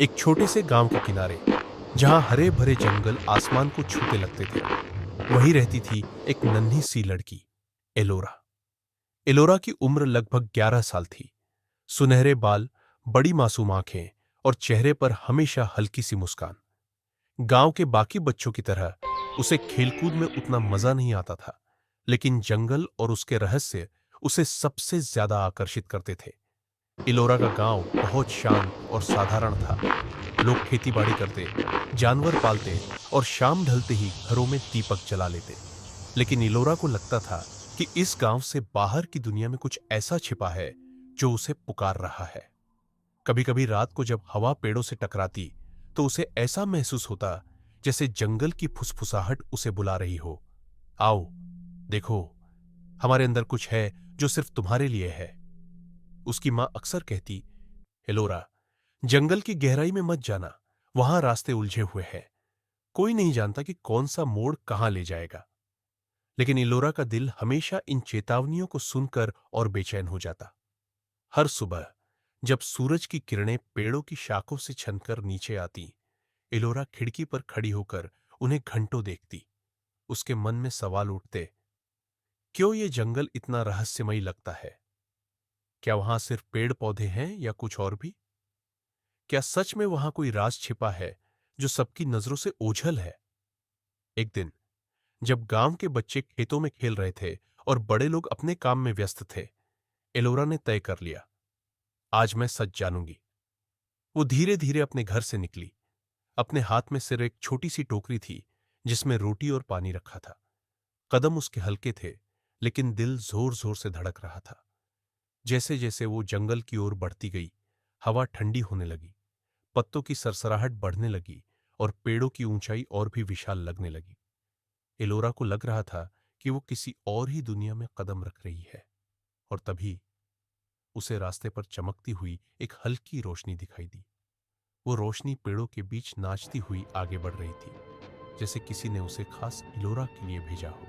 एक छोटे से गांव के किनारे, जहां हरे भरे जंगल आसमान को छूते लगते थे, वहीं रहती थी एक नन्ही सी लड़की, एलोरा। एलोरा की उम्र लगभग 11 साल थी। सुनहरे बाल, बड़ी मासूम आंखें और चेहरे पर हमेशा हल्की सी मुस्कान। गांव के बाकी बच्चों की तरह उसे खेलकूद में उतना मजा नहीं आता था, लेकिन जंगल और उसके रहस्य उसे सबसे ज्यादा आकर्षित करते थे। इलोरा का गांव बहुत शांत और साधारण था। लोग खेती बाड़ी करते, जानवर पालते और शाम ढलते ही घरों में दीपक जला लेते। लेकिन इलोरा को लगता था कि इस गांव से बाहर की दुनिया में कुछ ऐसा छिपा है जो उसे पुकार रहा है। कभी कभी रात को जब हवा पेड़ों से टकराती, तो उसे ऐसा महसूस होता जैसे जंगल की फुसफुसाहट उसे बुला रही हो। आओ, देखो, हमारे अंदर कुछ है जो सिर्फ तुम्हारे लिए है। उसकी मां अक्सर कहती, एलोरा, जंगल की गहराई में मत जाना, वहां रास्ते उलझे हुए हैं। कोई नहीं जानता कि कौन सा मोड़ कहां ले जाएगा। लेकिन इलोरा का दिल हमेशा इन चेतावनियों को सुनकर और बेचैन हो जाता। हर सुबह जब सूरज की किरणें पेड़ों की शाखों से छनकर नीचे आती, इलोरा खिड़की पर खड़ी होकर उन्हें घंटों देखती। उसके मन में सवाल उठते, क्यों ये जंगल इतना रहस्यमयी लगता है? क्या वहां सिर्फ पेड़ पौधे हैं या कुछ और भी? क्या सच में वहां कोई राज छिपा है जो सबकी नजरों से ओझल है? एक दिन जब गांव के बच्चे खेतों में खेल रहे थे और बड़े लोग अपने काम में व्यस्त थे, एलोरा ने तय कर लिया, आज मैं सच जानूंगी। वो धीरे धीरे अपने घर से निकली। अपने हाथ में सिर्फ एक छोटी सी टोकरी थी, जिसमें रोटी और पानी रखा था। कदम उसके हल्के थे, लेकिन दिल जोर जोर से धड़क रहा था। जैसे जैसे वो जंगल की ओर बढ़ती गई, हवा ठंडी होने लगी, पत्तों की सरसराहट बढ़ने लगी और पेड़ों की ऊंचाई और भी विशाल लगने लगी। एलोरा को लग रहा था कि वो किसी और ही दुनिया में कदम रख रही है। और तभी उसे रास्ते पर चमकती हुई एक हल्की रोशनी दिखाई दी। वो रोशनी पेड़ों के बीच नाचती हुई आगे बढ़ रही थी, जैसे किसी ने उसे खास इलोरा के लिए भेजा हो।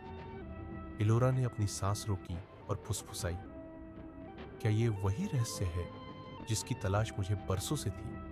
इलोरा ने अपनी सांस रोकी और फुसफुसाई, क्या ये वही रहस्य है जिसकी तलाश मुझे बरसों से थी?